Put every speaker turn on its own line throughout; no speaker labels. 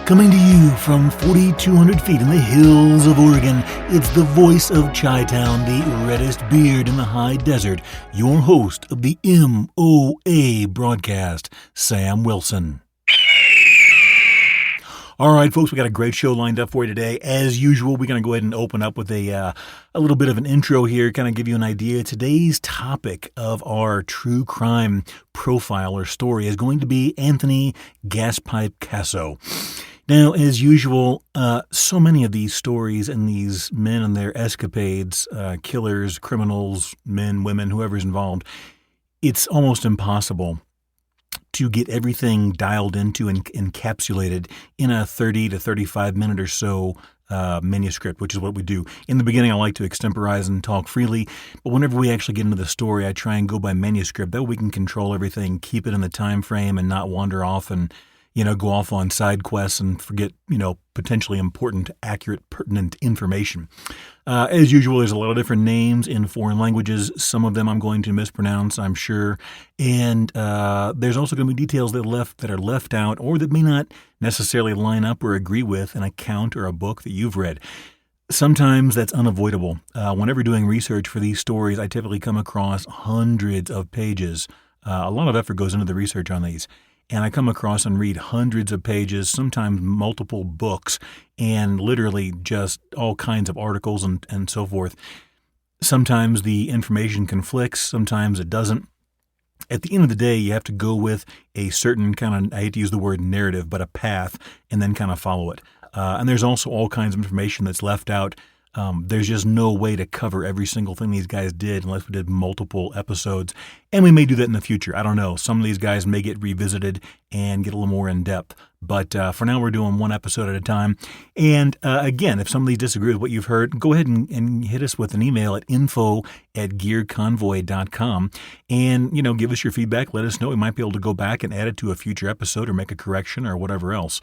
Coming to you from 4,200 feet in the hills of Oregon, it's the voice of Chi-Town, the reddest beard in the high desert, your host of the MOA Broadcast, Sam Wilson. All right, folks, we got a great show lined up for you today. As usual, we're going to go ahead and open up with a little bit of an intro here, kind of give you an idea. Today's topic of our true crime profile or story is going to be Anthony Gaspipe Casso. Now, as usual, so many of these stories and these men and their escapades, killers, criminals, men, women, whoever's involved, it's almost impossible to get everything dialed into and encapsulated in a 30 to 35 minute or so manuscript, which is what we do. In the beginning, I like to extemporize and talk freely, but whenever we actually get into the story, I try and go by manuscript. That way we can control everything, keep it in the time frame, and not wander off and go off on side quests and forget, potentially important, accurate, pertinent information. As usual, there's a lot of different names in foreign languages. Some of them I'm going to mispronounce, I'm sure. And there's also going to be details that are left out or that may not necessarily line up or agree with an account or a book that you've read. Sometimes that's unavoidable. Whenever doing research for these stories, I typically come across hundreds of pages. A lot of effort goes into the research on these. And I come across and read hundreds of pages, sometimes multiple books, and literally just all kinds of articles and so forth. Sometimes the information conflicts, sometimes it doesn't. At the end of the day, you have to go with a certain kind of, I hate to use the word narrative, but a path, and then kind of follow it. And there's also all kinds of information that's left out. There's just no way to cover every single thing these guys did unless we did multiple episodes. And we may do that in the future. I don't know. Some of these guys may get revisited and get a little more in depth. But for now, we're doing one episode at a time. And again, if some of these disagree with what you've heard, go ahead and hit us with an email at info@gearconvoy.com and, give us your feedback. Let us know. We might be able to go back and add it to a future episode or make a correction or whatever else.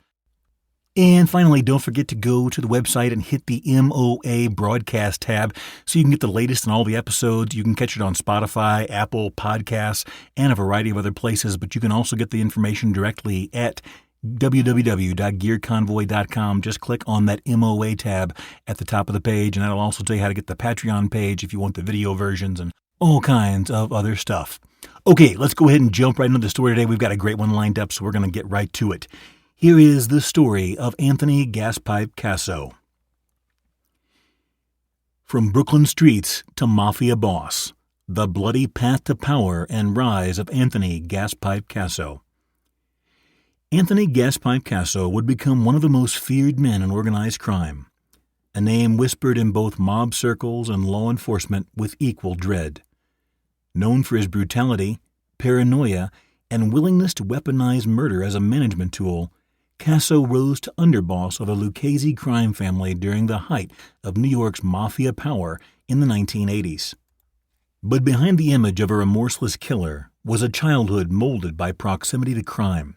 And finally, don't forget to go to the website and hit the MOA Broadcast tab so you can get the latest in all the episodes. You can catch it on Spotify, Apple Podcasts, and a variety of other places, but you can also get the information directly at www.gearconvoy.com. Just click on that MOA tab at the top of the page, and that'll also tell you how to get the Patreon page if you want the video versions and all kinds of other stuff. Okay, let's go ahead and jump right into the story today. We've got a great one lined up, so we're going to get right to it. Here is the story of Anthony Gaspipe Casso. From Brooklyn streets to mafia boss, the bloody path to power and rise of Anthony Gaspipe Casso. Anthony Gaspipe Casso would become one of the most feared men in organized crime, a name whispered in both mob circles and law enforcement with equal dread. Known for his brutality, paranoia, and willingness to weaponize murder as a management tool, Casso rose to underboss of the Lucchese crime family during the height of New York's mafia power in the 1980s. But behind the image of a remorseless killer was a childhood molded by proximity to crime,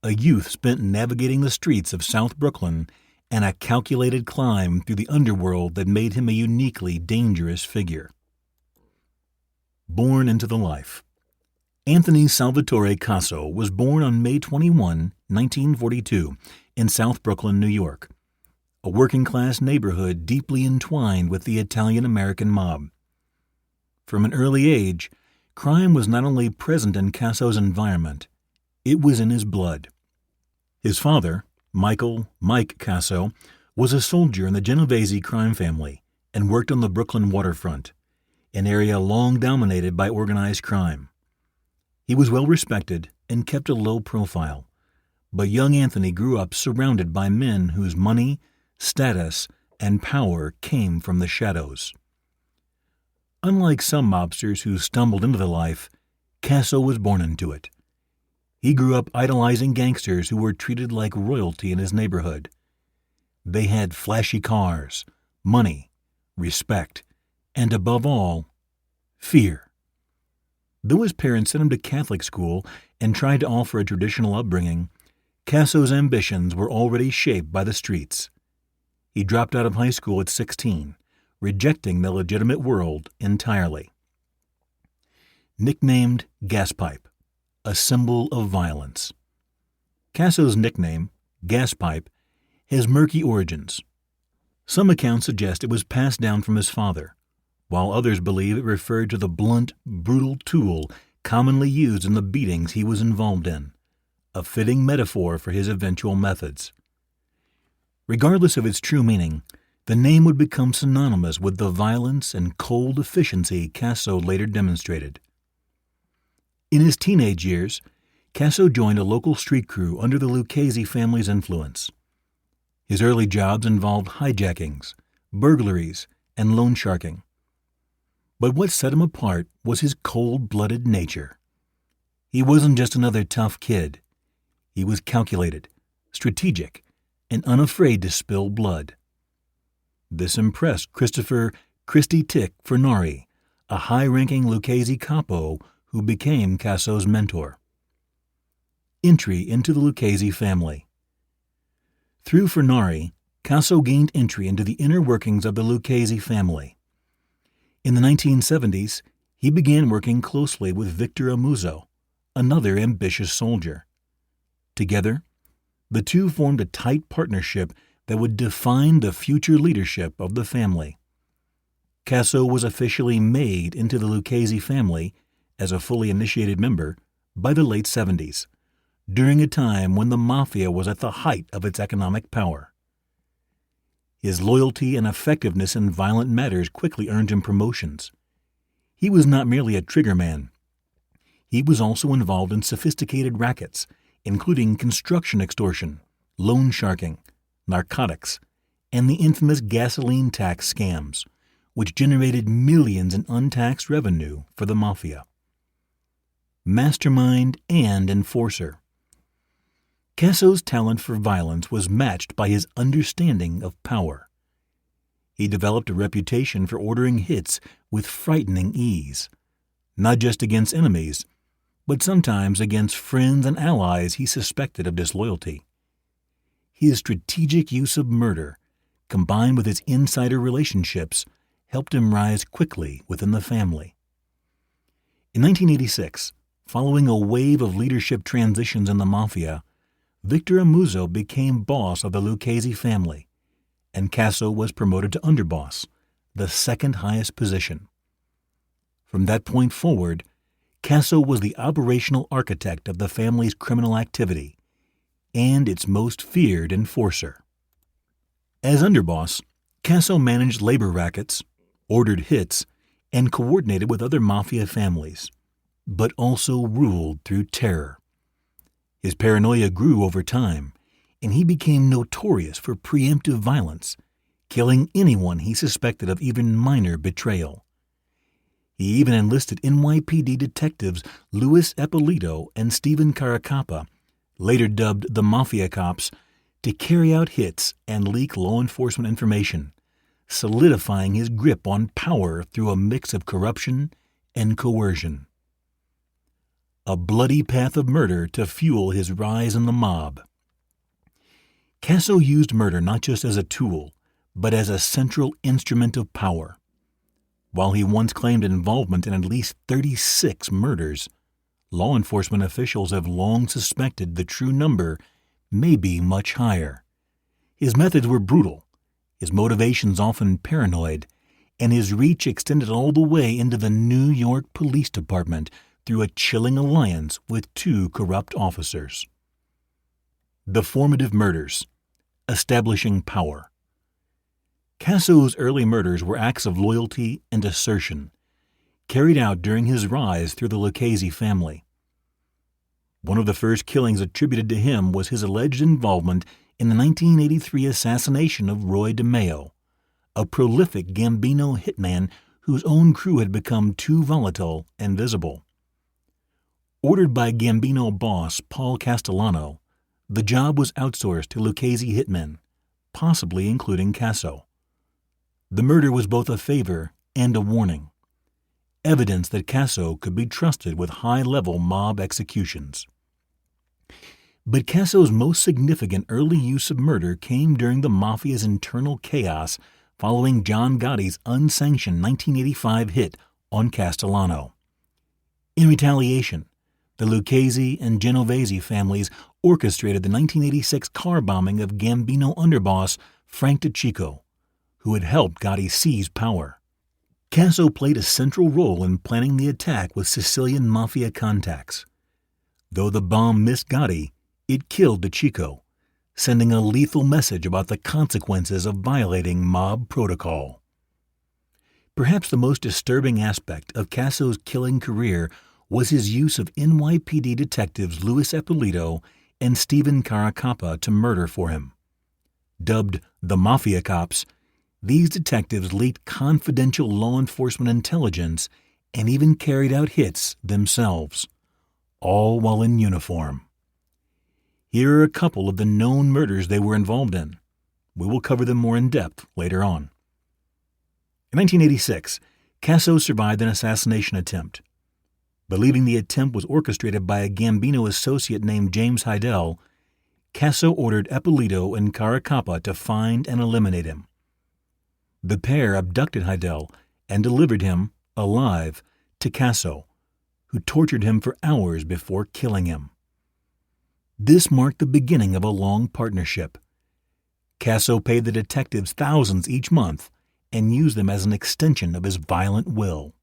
a youth spent navigating the streets of South Brooklyn, and a calculated climb through the underworld that made him a uniquely dangerous figure. Born into the life. Anthony Salvatore Casso was born on May 21, 1942, in South Brooklyn, New York, a working-class neighborhood deeply entwined with the Italian-American mob. From an early age, crime was not only present in Casso's environment, it was in his blood. His father, Mike Casso, was a soldier in the Genovese crime family and worked on the Brooklyn waterfront, an area long dominated by organized crime. He was well respected and kept a low profile, but young Anthony grew up surrounded by men whose money, status, and power came from the shadows. Unlike some mobsters who stumbled into the life, Casso was born into it. He grew up idolizing gangsters who were treated like royalty in his neighborhood. They had flashy cars, money, respect, and above all, fear. Though his parents sent him to Catholic school and tried to offer a traditional upbringing, Casso's ambitions were already shaped by the streets. He dropped out of high school at 16, rejecting the legitimate world entirely. Nicknamed Gaspipe, a symbol of violence. Casso's nickname, Gaspipe, has murky origins. Some accounts suggest it was passed down from his father, while others believe it referred to the blunt, brutal tool commonly used in the beatings he was involved in, a fitting metaphor for his eventual methods. Regardless of its true meaning, the name would become synonymous with the violence and cold efficiency Casso later demonstrated. In his teenage years, Casso joined a local street crew under the Lucchese family's influence. His early jobs involved hijackings, burglaries, and loan sharking. But what set him apart was his cold-blooded nature. He wasn't just another tough kid. He was calculated, strategic, and unafraid to spill blood. This impressed Christopher "Christy Tick" Furnari, a high-ranking Lucchese capo who became Casso's mentor. Entry into the Lucchese family. Through Furnari, Casso gained entry into the inner workings of the Lucchese family. In the 1970s, he began working closely with Victor Amuzzo, another ambitious soldier. Together, the two formed a tight partnership that would define the future leadership of the family. Casso was officially made into the Lucchese family as a fully initiated member by the late 70s, during a time when the Mafia was at the height of its economic power. His loyalty and effectiveness in violent matters quickly earned him promotions. He was not merely a triggerman. He was also involved in sophisticated rackets, including construction extortion, loan sharking, narcotics, and the infamous gasoline tax scams, which generated millions in untaxed revenue for the Mafia. Mastermind and enforcer. Casso's talent for violence was matched by his understanding of power. He developed a reputation for ordering hits with frightening ease, not just against enemies, but sometimes against friends and allies he suspected of disloyalty. His strategic use of murder, combined with his insider relationships, helped him rise quickly within the family. In 1986, following a wave of leadership transitions in the Mafia, Victor Amuzzo became boss of the Lucchese family, and Casso was promoted to underboss, the second highest position. From that point forward, Casso was the operational architect of the family's criminal activity and its most feared enforcer. As underboss, Casso managed labor rackets, ordered hits, and coordinated with other Mafia families, but also ruled through terror. His paranoia grew over time, and he became notorious for preemptive violence, killing anyone he suspected of even minor betrayal. He even enlisted NYPD detectives Luis Eppolito and Stephen Caracappa, later dubbed the Mafia Cops, to carry out hits and leak law enforcement information, solidifying his grip on power through a mix of corruption and coercion. A bloody path of murder to fuel his rise in the mob. Casso used murder not just as a tool, but as a central instrument of power. While he once claimed involvement in at least 36 murders, law enforcement officials have long suspected the true number may be much higher. His methods were brutal, his motivations often paranoid, and his reach extended all the way into the New York Police Department through a chilling alliance with two corrupt officers. The formative murders, establishing power. Casso's early murders were acts of loyalty and assertion, carried out during his rise through the Lucchese family. One of the first killings attributed to him was his alleged involvement in the 1983 assassination of Roy DeMeo, a prolific Gambino hitman whose own crew had become too volatile and visible. Ordered by Gambino boss Paul Castellano, the job was outsourced to Lucchese hitmen, possibly including Casso. The murder was both a favor and a warning. Evidence that Casso could be trusted with high-level mob executions. But Casso's most significant early use of murder came during the Mafia's internal chaos following John Gotti's unsanctioned 1985 hit on Castellano. In retaliation, the Lucchese and Genovese families orchestrated the 1986 car bombing of Gambino underboss Frank DeCicco, who had helped Gotti seize power. Casso played a central role in planning the attack with Sicilian mafia contacts. Though the bomb missed Gotti, it killed DeCicco, sending a lethal message about the consequences of violating mob protocol. Perhaps the most disturbing aspect of Casso's killing career was his use of NYPD detectives Luis Ippolito and Stephen Caracappa to murder for him. Dubbed the Mafia Cops, these detectives leaked confidential law enforcement intelligence and even carried out hits themselves, all while in uniform. Here are a couple of the known murders they were involved in. We will cover them more in depth later on. In 1986, Casso survived an assassination attempt. Believing the attempt was orchestrated by a Gambino associate named James Heidel, Casso ordered Ippolito and Caracappa to find and eliminate him. The pair abducted Heidel and delivered him, alive, to Casso, who tortured him for hours before killing him. This marked the beginning of a long partnership. Casso paid the detectives thousands each month and used them as an extension of his violent will.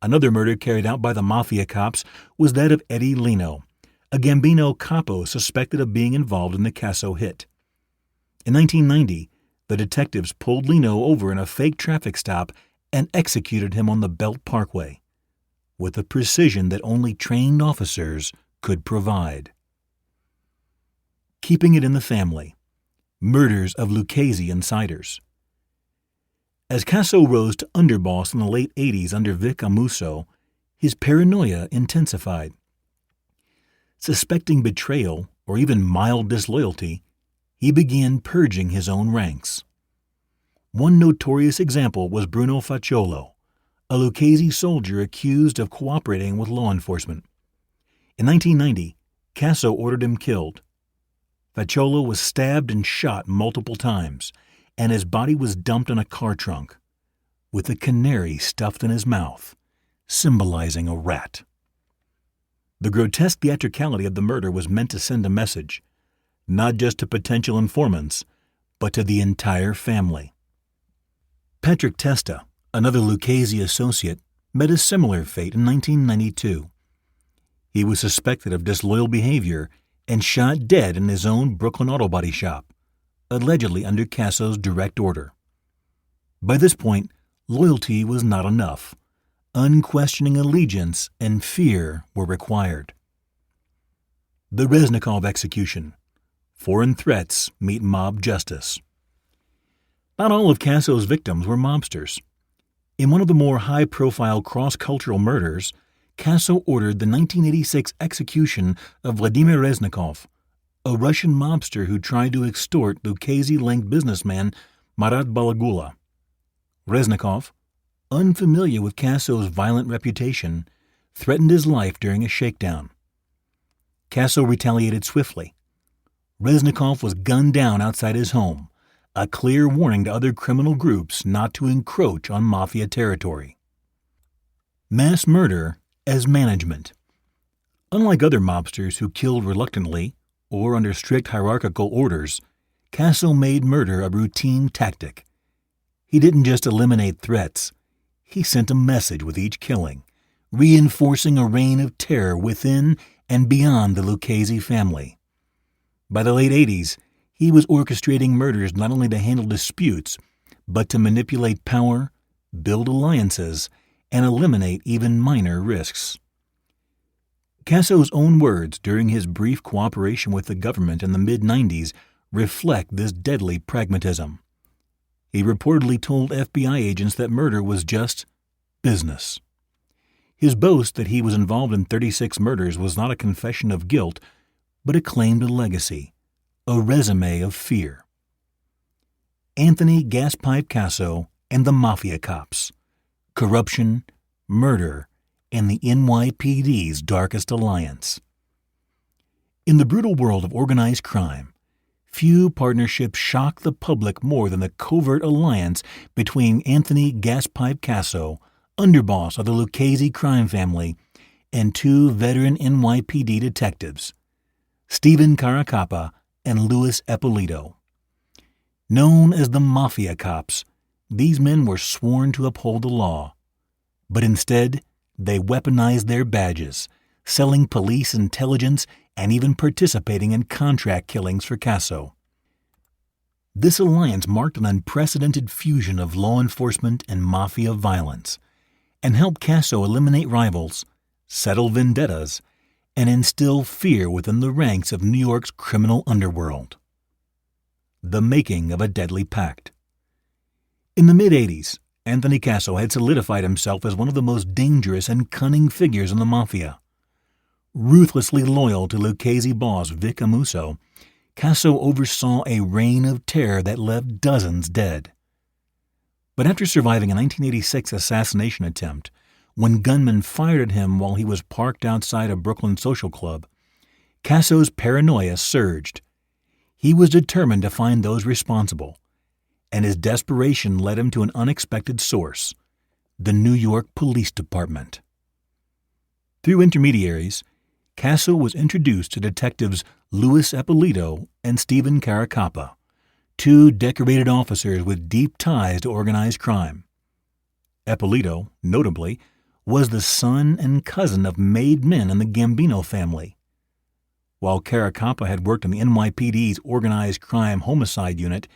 Another murder carried out by the Mafia Cops was that of Eddie Lino, a Gambino capo suspected of being involved in the Casso hit. In 1990, the detectives pulled Lino over in a fake traffic stop and executed him on the Belt Parkway, with a precision that only trained officers could provide. Keeping it in the family. Murders of Lucchese insiders. As Casso rose to underboss in the late 80s under Vic Amuso, his paranoia intensified. Suspecting betrayal or even mild disloyalty, he began purging his own ranks. One notorious example was Bruno Facciolo, a Lucchese soldier accused of cooperating with law enforcement. In 1990, Casso ordered him killed. Facciolo was stabbed and shot multiple times, and his body was dumped in a car trunk, with a canary stuffed in his mouth, symbolizing a rat. The grotesque theatricality of the murder was meant to send a message, not just to potential informants, but to the entire family. Patrick Testa, another Lucchese associate, met a similar fate in 1992. He was suspected of disloyal behavior and shot dead in his own Brooklyn auto body shop, allegedly under Casso's direct order. By this point, loyalty was not enough. Unquestioning allegiance and fear were required. The Reznikov execution. Foreign threats meet mob justice. Not all of Casso's victims were mobsters. In one of the more high-profile cross-cultural murders, Casso ordered the 1986 execution of Vladimir Reznikov, a Russian mobster who tried to extort Lucchese-linked businessman Marat Balagula. Reznikov, unfamiliar with Casso's violent reputation, threatened his life during a shakedown. Casso retaliated swiftly. Reznikov was gunned down outside his home, a clear warning to other criminal groups not to encroach on mafia territory. Mass murder as management. Unlike other mobsters who killed reluctantly or under strict hierarchical orders, Casso made murder a routine tactic. He didn't just eliminate threats. He sent a message with each killing, reinforcing a reign of terror within and beyond the Lucchese family. By the late 80s, he was orchestrating murders not only to handle disputes, but to manipulate power, build alliances, and eliminate even minor risks. Casso's own words during his brief cooperation with the government in the mid-90s reflect this deadly pragmatism. He reportedly told FBI agents that murder was just business. His boast that he was involved in 36 murders was not a confession of guilt, but a claim to legacy, a resume of fear. Anthony Gaspipe Casso and the Mafia Cops, corruption, murder, and the NYPD's darkest alliance. In the brutal world of organized crime, few partnerships shock the public more than the covert alliance between Anthony Gaspipe Casso, underboss of the Lucchese crime family, and two veteran NYPD detectives, Stephen Caracappa and Louis Eppolito. Known as the Mafia Cops, these men were sworn to uphold the law, but instead they weaponized their badges, selling police intelligence and even participating in contract killings for Casso. This alliance marked an unprecedented fusion of law enforcement and mafia violence, and helped Casso eliminate rivals, settle vendettas, and instill fear within the ranks of New York's criminal underworld. The making of a deadly pact. In the mid-'80s, Anthony Casso had solidified himself as one of the most dangerous and cunning figures in the mafia. Ruthlessly loyal to Lucchese boss Vic Amuso, Casso oversaw a reign of terror that left dozens dead. But after surviving a 1986 assassination attempt, when gunmen fired at him while he was parked outside a Brooklyn social club, Casso's paranoia surged. He was determined to find those responsible, and his desperation led him to an unexpected source, the New York Police Department. Through intermediaries, Casso was introduced to detectives Louis Eppolito and Stephen Caracappa, two decorated officers with deep ties to organized crime. Eppolito, notably, was the son and cousin of made men in the Gambino family. While Caracappa had worked in the NYPD's organized crime homicide unit,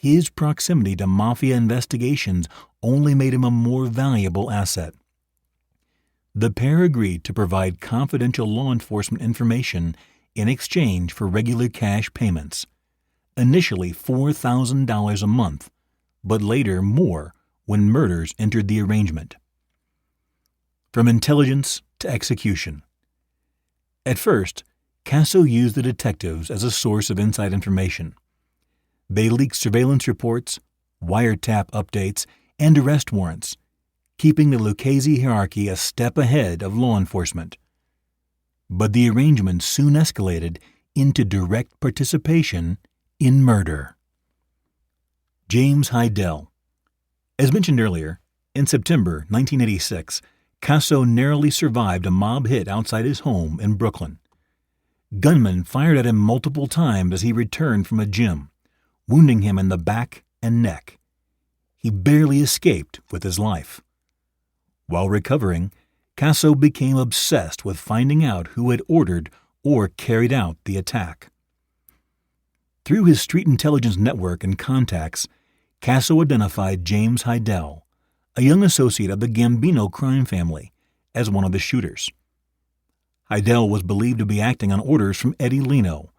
his proximity to mafia investigations only made him a more valuable asset. The pair agreed to provide confidential law enforcement information in exchange for regular cash payments, initially $4,000 a month, but later more when murders entered the arrangement. From intelligence to execution. At first, Casso used the detectives as a source of inside information. They leaked surveillance reports, wiretap updates, and arrest warrants, keeping the Lucchese hierarchy a step ahead of law enforcement. But the arrangement soon escalated into direct participation in murder. James Hidell. As mentioned earlier, in September 1986, Casso narrowly survived a mob hit outside his home in Brooklyn. Gunmen fired at him multiple times as he returned from a gym, wounding him in the back and neck. He barely escaped with his life. While recovering, Casso became obsessed with finding out who had ordered or carried out the attack. Through his street intelligence network and contacts, Casso identified James Hidell, a young associate of the Gambino crime family, as one of the shooters. Hidell was believed to be acting on orders from Eddie Lino,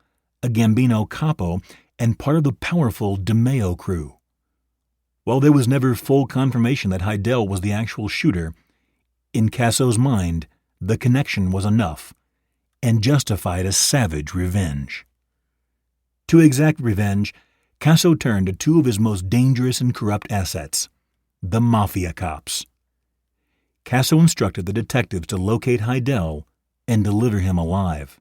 a Gambino capo and part of the powerful DeMeo crew. While there was never full confirmation that Hidell was the actual shooter, in Casso's mind, the connection was enough and justified a savage revenge. To exact revenge, Casso turned to two of his most dangerous and corrupt assets, the Mafia Cops. Casso instructed the detectives to locate Hidell and deliver him alive.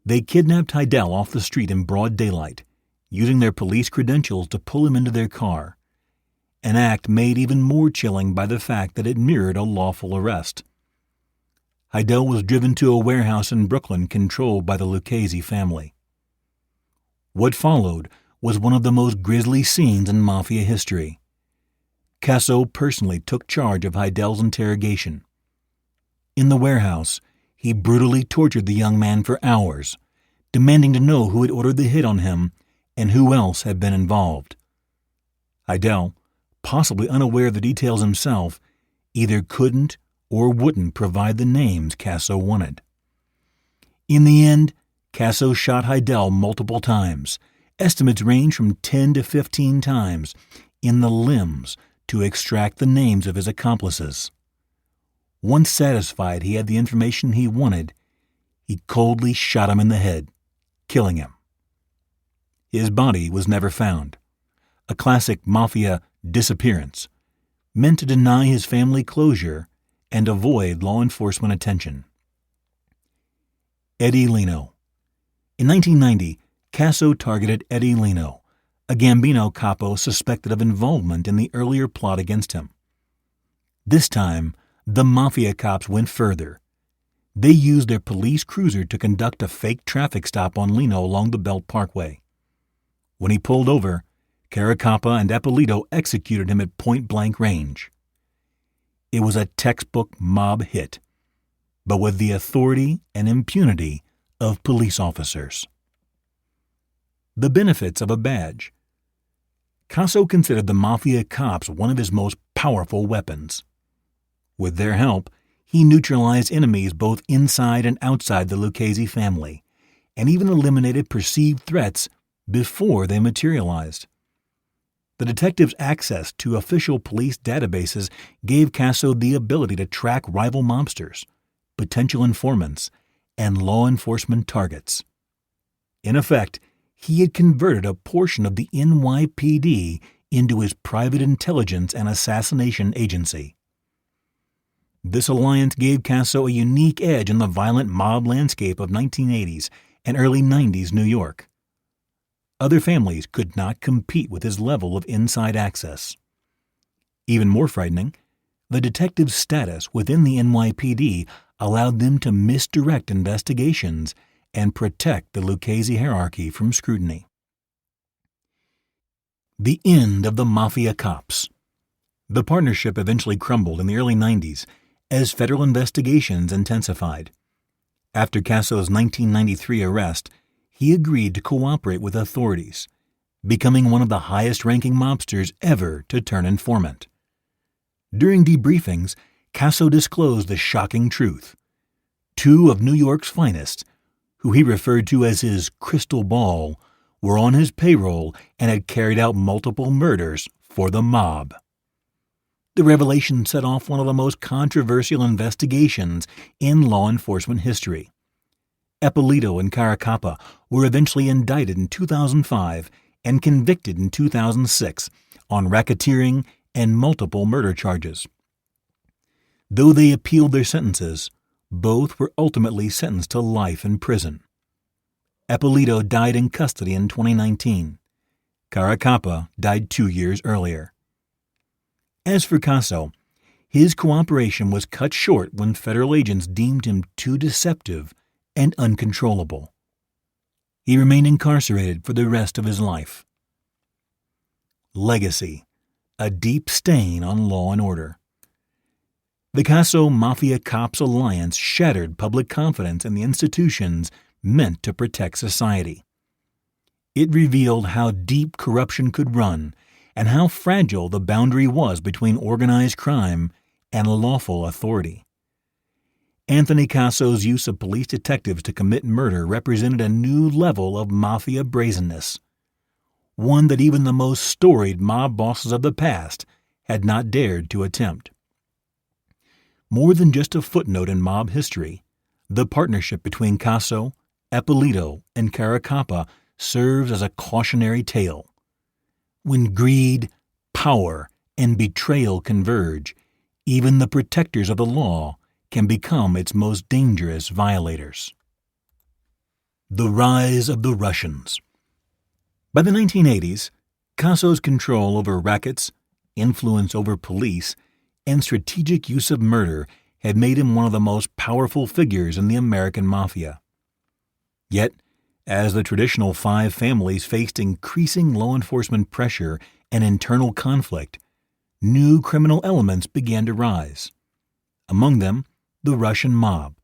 They kidnapped Hidell off the street in broad daylight, using their police credentials to pull him into their car, an act made even more chilling by the fact that it mirrored a lawful arrest. Hidell was driven to a warehouse in Brooklyn controlled by the Lucchese family. What followed was one of the most grisly scenes in mafia history. Casso personally took charge of Hidell's interrogation. In the warehouse, he brutally tortured the young man for hours, demanding to know who had ordered the hit on him and who else had been involved. Hidell, possibly unaware of the details himself, either couldn't or wouldn't provide the names Casso wanted. In the end, Casso shot Hidell multiple times, estimates range from 10 to 15 times, in the limbs to extract the names of his accomplices. Once satisfied he had the information he wanted, he coldly shot him in the head, killing him. His body was never found, a classic mafia disappearance, meant to deny his family closure and avoid law enforcement attention. Eddie Leno. In 1990, Casso targeted Eddie Leno, a Gambino capo suspected of involvement in the earlier plot against him. This time, the Mafia Cops went further. They used their police cruiser to conduct a fake traffic stop on Leno along the Belt Parkway. When he pulled over, Caracappa and Ippolito executed him at point-blank range. It was a textbook mob hit, but with the authority and impunity of police officers. The benefits of a badge. Casso considered the Mafia Cops one of his most powerful weapons. With their help, he neutralized enemies both inside and outside the Lucchese family, and even eliminated perceived threats before they materialized. The detective's access to official police databases gave Casso the ability to track rival mobsters, potential informants, and law enforcement targets. In effect, he had converted a portion of the NYPD into his private intelligence and assassination agency. This alliance gave Casso a unique edge in the violent mob landscape of 1980s and early 90s New York. Other families could not compete with his level of inside access. Even more frightening, the detective's status within the NYPD allowed them to misdirect investigations and protect the Lucchese hierarchy from scrutiny. The end of the Mafia Cops. The partnership eventually crumbled in the early 90s as federal investigations intensified. After Casso's 1993 arrest, he agreed to cooperate with authorities, becoming one of the highest-ranking mobsters ever to turn informant. During debriefings, Casso disclosed the shocking truth. Two of New York's finest, who he referred to as his crystal ball, were on his payroll and had carried out multiple murders for the mob. The revelation set off one of the most controversial investigations in law enforcement history. Ippolito and Caracappa were eventually indicted in 2005 and convicted in 2006 on racketeering and multiple murder charges. Though they appealed their sentences, both were ultimately sentenced to life in prison. Ippolito died in custody in 2019. Caracappa died 2 years earlier. As for Casso, his cooperation was cut short when federal agents deemed him too deceptive and uncontrollable. He remained incarcerated for the rest of his life. Legacy: a deep stain on law and order. The Casso Mafia Cops alliance shattered public confidence in the institutions meant to protect society. It revealed how deep corruption could run and how fragile the boundary was between organized crime and lawful authority. Anthony Casso's use of police detectives to commit murder represented a new level of mafia brazenness, one that even the most storied mob bosses of the past had not dared to attempt. More than just a footnote in mob history, the partnership between Casso, Ippolito, and Caracappa serves as a cautionary tale. When greed, power, and betrayal converge, even the protectors of the law can become its most dangerous violators. The rise of the Russians. By the 1980s, Casso's control over rackets, influence over police, and strategic use of murder had made him one of the most powerful figures in the American mafia. Yet, as the traditional five families faced increasing law enforcement pressure and internal conflict, new criminal elements began to rise. Among them, the Russian mob,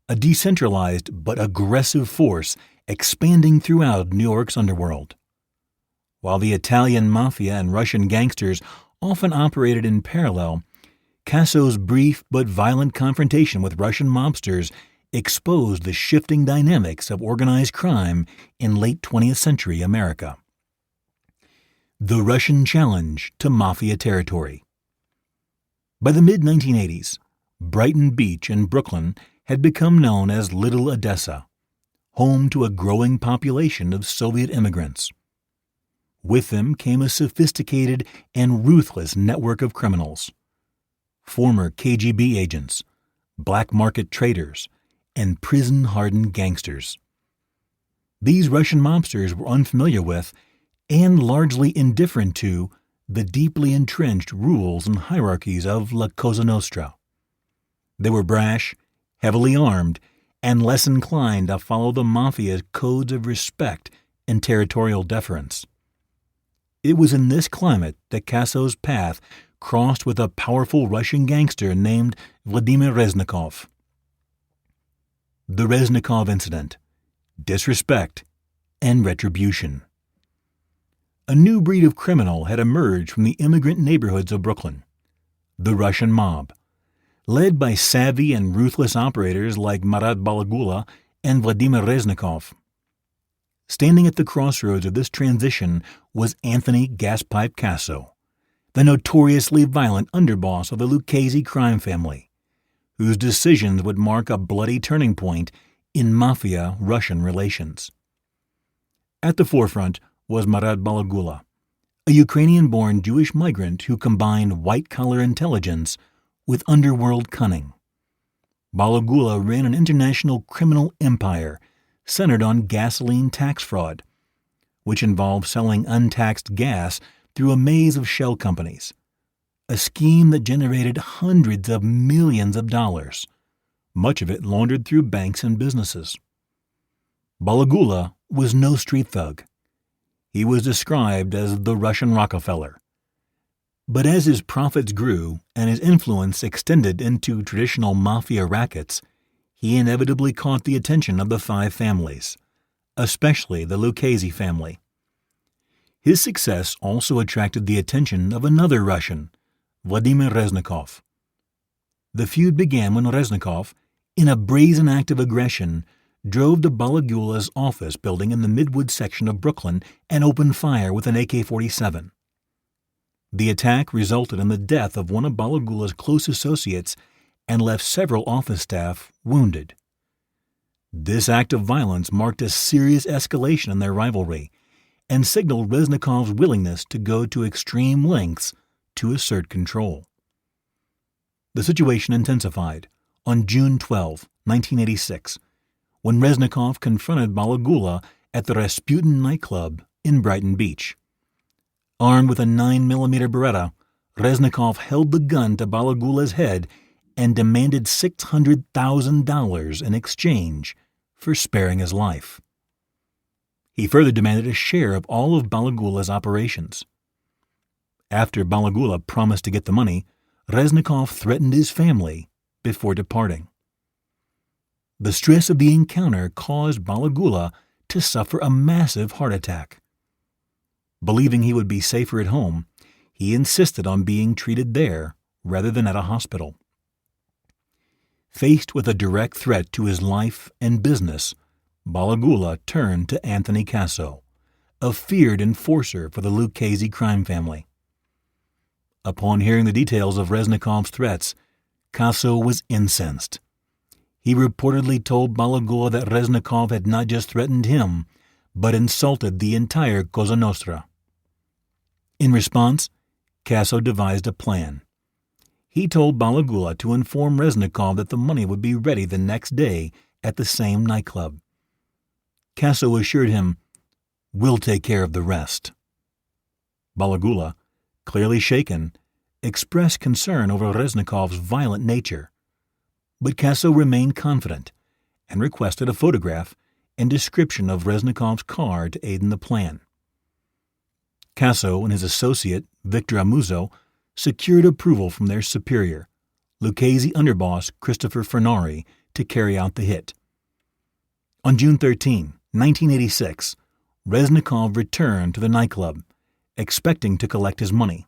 a decentralized but aggressive force expanding throughout New York's underworld. While the Italian mafia and Russian gangsters often operated in parallel, Casso's brief but violent confrontation with Russian mobsters exposed the shifting dynamics of organized crime in late 20th century America. The Russian challenge to mafia territory. By the mid-1980s, Brighton Beach in Brooklyn had become known as Little Odessa, home to a growing population of Soviet immigrants. With them came a sophisticated and ruthless network of criminals. Former KGB agents, black market traders, and prison-hardened gangsters. These Russian mobsters were unfamiliar with, and largely indifferent to, the deeply entrenched rules and hierarchies of La Cosa Nostra. They were brash, heavily armed, and less inclined to follow the Mafia's codes of respect and territorial deference. It was in this climate that Casso's path crossed with a powerful Russian gangster named Vladimir Reznikov. The Reznikov Incident: Disrespect and Retribution. A new breed of criminal had emerged from the immigrant neighborhoods of Brooklyn, the Russian mob, led by savvy and ruthless operators like Marat Balagula and Vladimir Reznikov. Standing at the crossroads of this transition was Anthony Gaspipe Casso, the notoriously violent underboss of the Lucchese crime family, whose decisions would mark a bloody turning point in Mafia-Russian relations. At the forefront was Marat Balagula, a Ukrainian-born Jewish migrant who combined white-collar intelligence with underworld cunning. Balagula ran an international criminal empire centered on gasoline tax fraud, which involved selling untaxed gas through a maze of shell companies, a scheme that generated hundreds of millions of dollars, much of it laundered through banks and businesses. Balagula was no street thug. He was described as the Russian Rockefeller. But as his profits grew and his influence extended into traditional mafia rackets, he inevitably caught the attention of the five families, especially the Lucchese family. His success also attracted the attention of another Russian, Vladimir Reznikov. The feud began when Reznikov, in a brazen act of aggression, drove to Balagula's office building in the Midwood section of Brooklyn and opened fire with an AK-47. The attack resulted in the death of one of Balagula's close associates and left several office staff wounded. This act of violence marked a serious escalation in their rivalry and signaled Reznikov's willingness to go to extreme lengths to assert control. The situation intensified on June 12, 1986, when Reznikov confronted Balagula at the Rasputin nightclub in Brighton Beach. Armed with a 9mm Beretta, Reznikov held the gun to Balagula's head and demanded $600,000 in exchange for sparing his life. He further demanded a share of all of Balagula's operations. After Balagula promised to get the money, Reznikov threatened his family before departing. The stress of the encounter caused Balagula to suffer a massive heart attack. Believing he would be safer at home, he insisted on being treated there rather than at a hospital. Faced with a direct threat to his life and business, Balagula turned to Anthony Casso, a feared enforcer for the Lucchese crime family. Upon hearing the details of Reznikov's threats, Casso was incensed. He reportedly told Balagula that Reznikov had not just threatened him, but insulted the entire Cosa Nostra. In response, Casso devised a plan. He told Balagula to inform Reznikov that the money would be ready the next day at the same nightclub. Casso assured him, "We'll take care of the rest." Balagula, clearly shaken, expressed concern over Reznikov's violent nature. But Casso remained confident and requested a photograph and description of Reznikov's car to aid in the plan. Casso and his associate, Victor Amuzzo, secured approval from their superior, Lucchese underboss Christopher Fernari, to carry out the hit. On June 13, 1986, Reznikov returned to the nightclub, expecting to collect his money.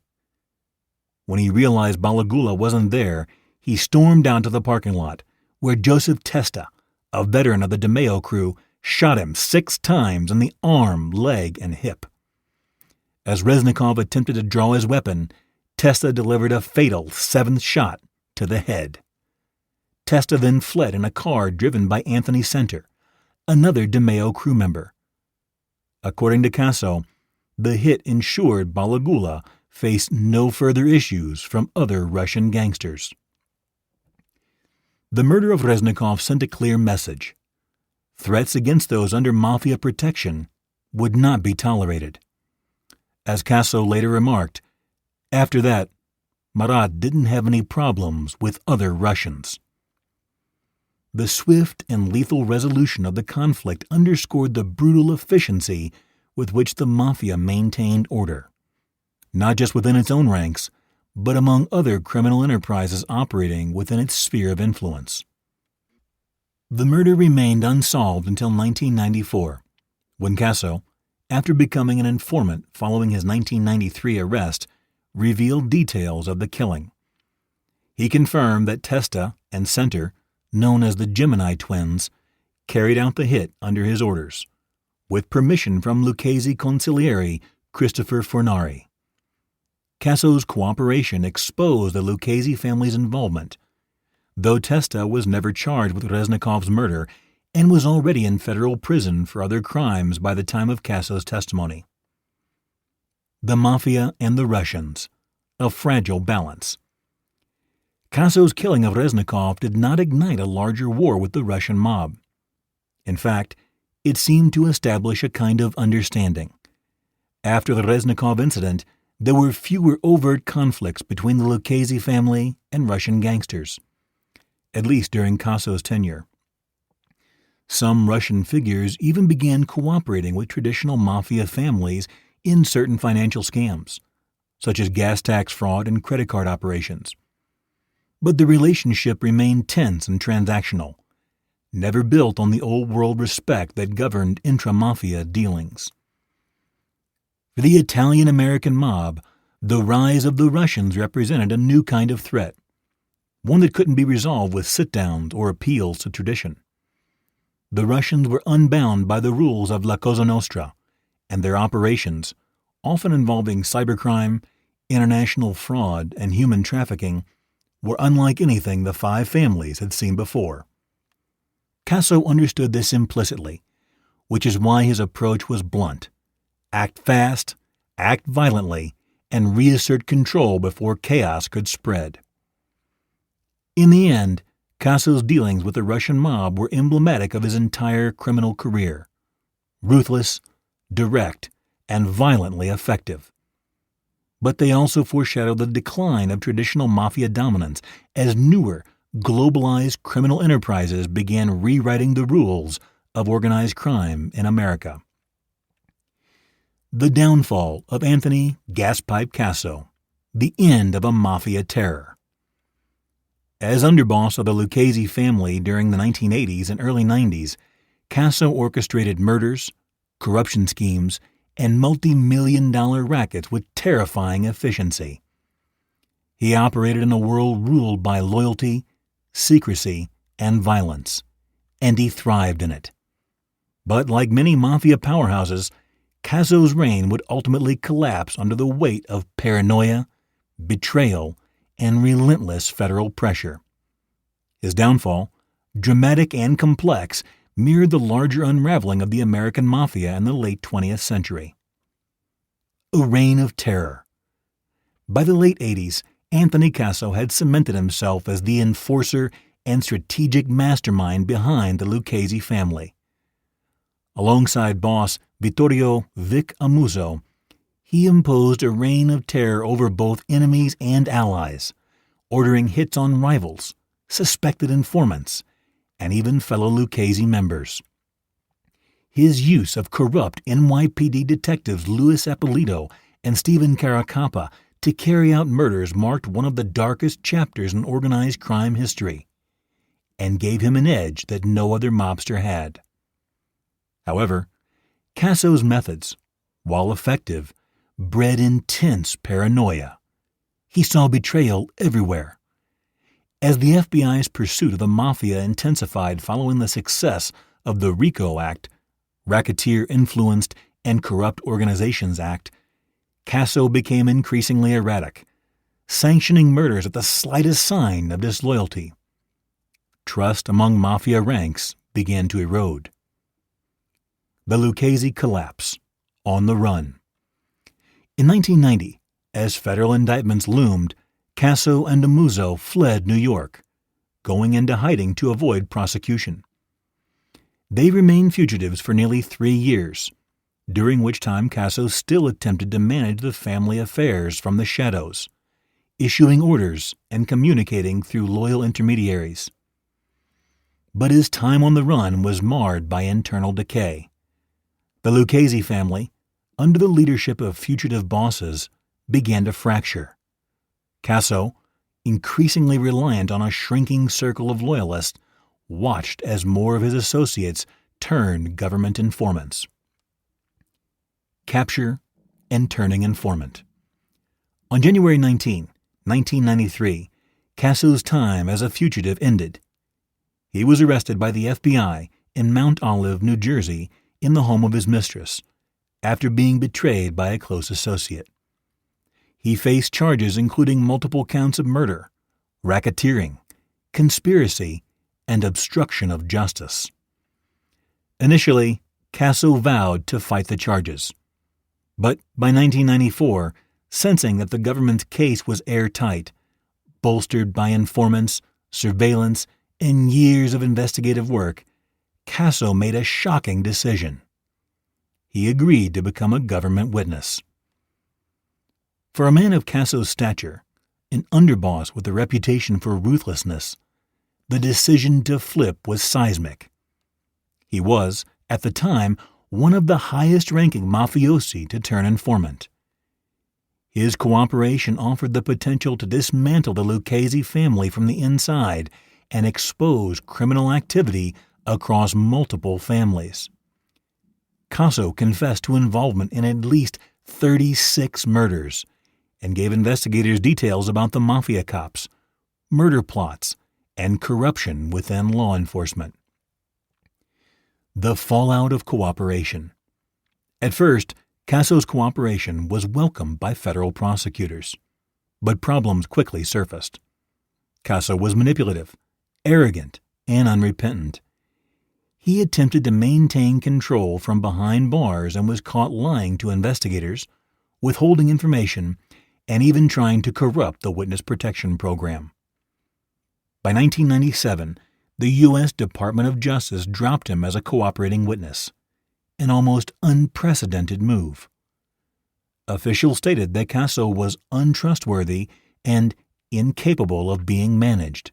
When he realized Balagula wasn't there, he stormed down to the parking lot, where Joseph Testa, a veteran of the DeMeo crew, shot him 6 times in the arm, leg, and hip. As Reznikov attempted to draw his weapon, Testa delivered a fatal 7th shot to the head. Testa then fled in a car driven by Anthony Center, another DeMeo crew member. According to Casso, the hit ensured Balagula faced no further issues from other Russian gangsters. The murder of Reznikov sent a clear message. Threats against those under Mafia protection would not be tolerated. As Casso later remarked, after that, Marat didn't have any problems with other Russians. The swift and lethal resolution of the conflict underscored the brutal efficiency with which the Mafia maintained order, not just within its own ranks, but among other criminal enterprises operating within its sphere of influence. The murder remained unsolved until 1994, when Casso, after becoming an informant following his 1993 arrest, revealed details of the killing. He confirmed that Testa and Center, known as the Gemini twins, carried out the hit under his orders, with permission from Lucchese consigliere Christopher Fornari. Casso's cooperation exposed the Lucchese family's involvement, though Testa was never charged with Reznikov's murder and was already in federal prison for other crimes by the time of Casso's testimony. The Mafia and the Russians, a fragile balance. Casso's killing of Reznikov did not ignite a larger war with the Russian mob. In fact, it seemed to establish a kind of understanding. After the Reznikov incident, there were fewer overt conflicts between the Lucchese family and Russian gangsters, at least during Casso's tenure. Some Russian figures even began cooperating with traditional Mafia families in certain financial scams, such as gas tax fraud and credit card operations. But the relationship remained tense and transactional, never built on the old-world respect that governed intra-Mafia dealings. For the Italian-American mob, the rise of the Russians represented a new kind of threat, one that couldn't be resolved with sit-downs or appeals to tradition. The Russians were unbound by the rules of La Cosa Nostra, and their operations, often involving cybercrime, international fraud, and human trafficking, were unlike anything the five families had seen before. Casso understood this implicitly, which is why his approach was blunt. Act fast, act violently, and reassert control before chaos could spread. In the end, Casso's dealings with the Russian mob were emblematic of his entire criminal career. Ruthless, direct, and violently effective. But they also foreshadowed the decline of traditional Mafia dominance as newer, globalized criminal enterprises began rewriting the rules of organized crime in America. The downfall of Anthony Gaspipe Casso, the end of a Mafia terror. As underboss of the Lucchese family during the 1980s and early 90s, Casso orchestrated murders, corruption schemes, and multi-million-dollar rackets with terrifying efficiency. He operated in a world ruled by loyalty, secrecy, and violence, and he thrived in it. But like many Mafia powerhouses, Casso's reign would ultimately collapse under the weight of paranoia, betrayal, and relentless federal pressure. His downfall, dramatic and complex, mirrored the larger unraveling of the American Mafia in the late 20th century. A reign of terror. By the late 80s, Anthony Casso had cemented himself as the enforcer and strategic mastermind behind the Lucchese family. Alongside boss Vittorio Vic Amuso, he imposed a reign of terror over both enemies and allies, ordering hits on rivals, suspected informants, and even fellow Lucchese members. His use of corrupt NYPD detectives Louis Ippolito and Stephen Caracappa to carry out murders marked one of the darkest chapters in organized crime history, and gave him an edge that no other mobster had. However, Casso's methods, while effective, bred intense paranoia. He saw betrayal everywhere. As the FBI's pursuit of the Mafia intensified following the success of the RICO Act, Racketeer-Influenced and Corrupt Organizations Act, Casso became increasingly erratic, sanctioning murders at the slightest sign of disloyalty. Trust among Mafia ranks began to erode. The Lucchese collapse, on the run. In 1990, as federal indictments loomed, Casso and Amuzzo fled New York, going into hiding to avoid prosecution. They remained fugitives for nearly 3 years, during which time Casso still attempted to manage the family affairs from the shadows, issuing orders and communicating through loyal intermediaries. But his time on the run was marred by internal decay. The Lucchese family, under the leadership of fugitive bosses, began to fracture. Casso, increasingly reliant on a shrinking circle of loyalists, watched as more of his associates turned government informants. Capture and turning informant. On January 19, 1993, Casso's time as a fugitive ended. He was arrested by the FBI in Mount Olive, New Jersey, in the home of his mistress, after being betrayed by a close associate. He faced charges including multiple counts of murder, racketeering, conspiracy, and obstruction of justice. Initially, Casso vowed to fight the charges. But by 1994, sensing that the government's case was airtight, bolstered by informants, surveillance, and years of investigative work, Casso made a shocking decision. He agreed to become a government witness. For a man of Casso's stature, an underboss with a reputation for ruthlessness, the decision to flip was seismic. He was, at the time, one of the highest-ranking mafiosi to turn informant. His cooperation offered the potential to dismantle the Lucchese family from the inside and expose criminal activity across multiple families. Casso confessed to involvement in at least 36 murders and gave investigators details about the Mafia Cops, murder plots, and corruption within law enforcement. The fallout of cooperation. At first, Casso's cooperation was welcomed by federal prosecutors, but problems quickly surfaced. Casso was manipulative, arrogant, and unrepentant. He attempted to maintain control from behind bars and was caught lying to investigators, withholding information, and even trying to corrupt the Witness Protection Program. By 1997, the U.S. Department of Justice dropped him as a cooperating witness, an almost unprecedented move. Officials stated that Casso was untrustworthy and incapable of being managed.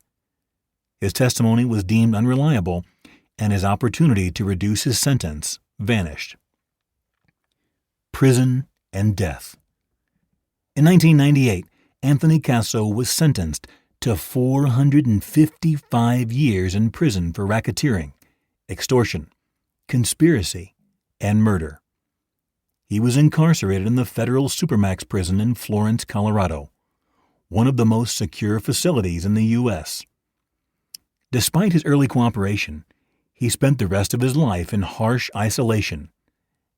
His testimony was deemed unreliable, and his opportunity to reduce his sentence vanished. Prison and death. In 1998, Anthony Casso was sentenced to 455 years in prison for racketeering, extortion, conspiracy, and murder. He was incarcerated in the federal Supermax prison in Florence, Colorado, one of the most secure facilities in the U.S. Despite his early cooperation, he spent the rest of his life in harsh isolation,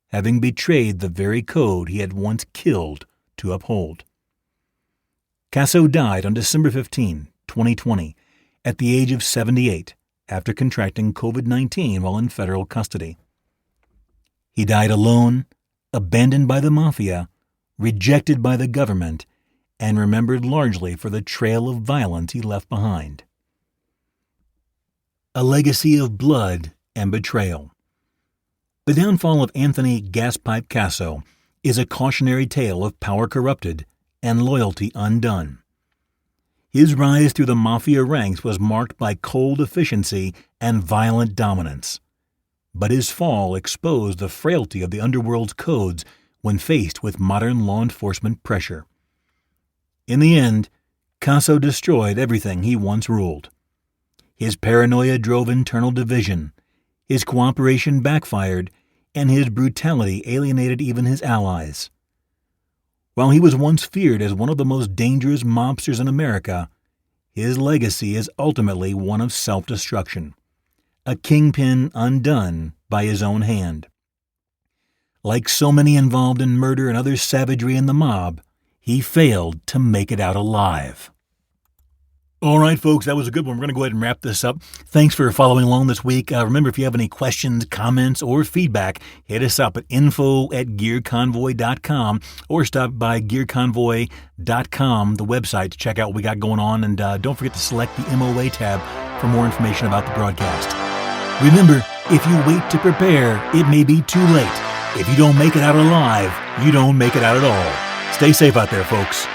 having betrayed the very code he had once killed to uphold. Casso died on December 15, 2020, at the age of 78 after contracting COVID-19 while in federal custody. He died alone, abandoned by the mafia, rejected by the government, and remembered largely for the trail of violence he left behind. A legacy of blood and betrayal. The downfall of Anthony Gaspipe Casso is a cautionary tale of power corrupted and loyalty undone. His rise through the mafia ranks was marked by cold efficiency and violent dominance. But his fall exposed the frailty of the underworld's codes when faced with modern law enforcement pressure. In the end, Casso destroyed everything he once ruled. His paranoia drove internal division, his cooperation backfired, and his brutality alienated even his allies. While he was once feared as one of the most dangerous mobsters in America, his legacy is ultimately one of self-destruction, a kingpin undone by his own hand. Like so many involved in murder and other savagery in the mob, he failed to make it out alive. All right, folks, that was a good one. We're going to go ahead and wrap this up. Thanks for following along this week. Remember, if you have any questions, comments, or feedback, hit us up at info@gearconvoy.com or stop by gearconvoy.com, the website, to check out what we got going on. And don't forget to select the MOA tab for more information about the broadcast. Remember, if you wait to prepare, it may be too late. If you don't make it out alive, you don't make it out at all. Stay safe out there, folks.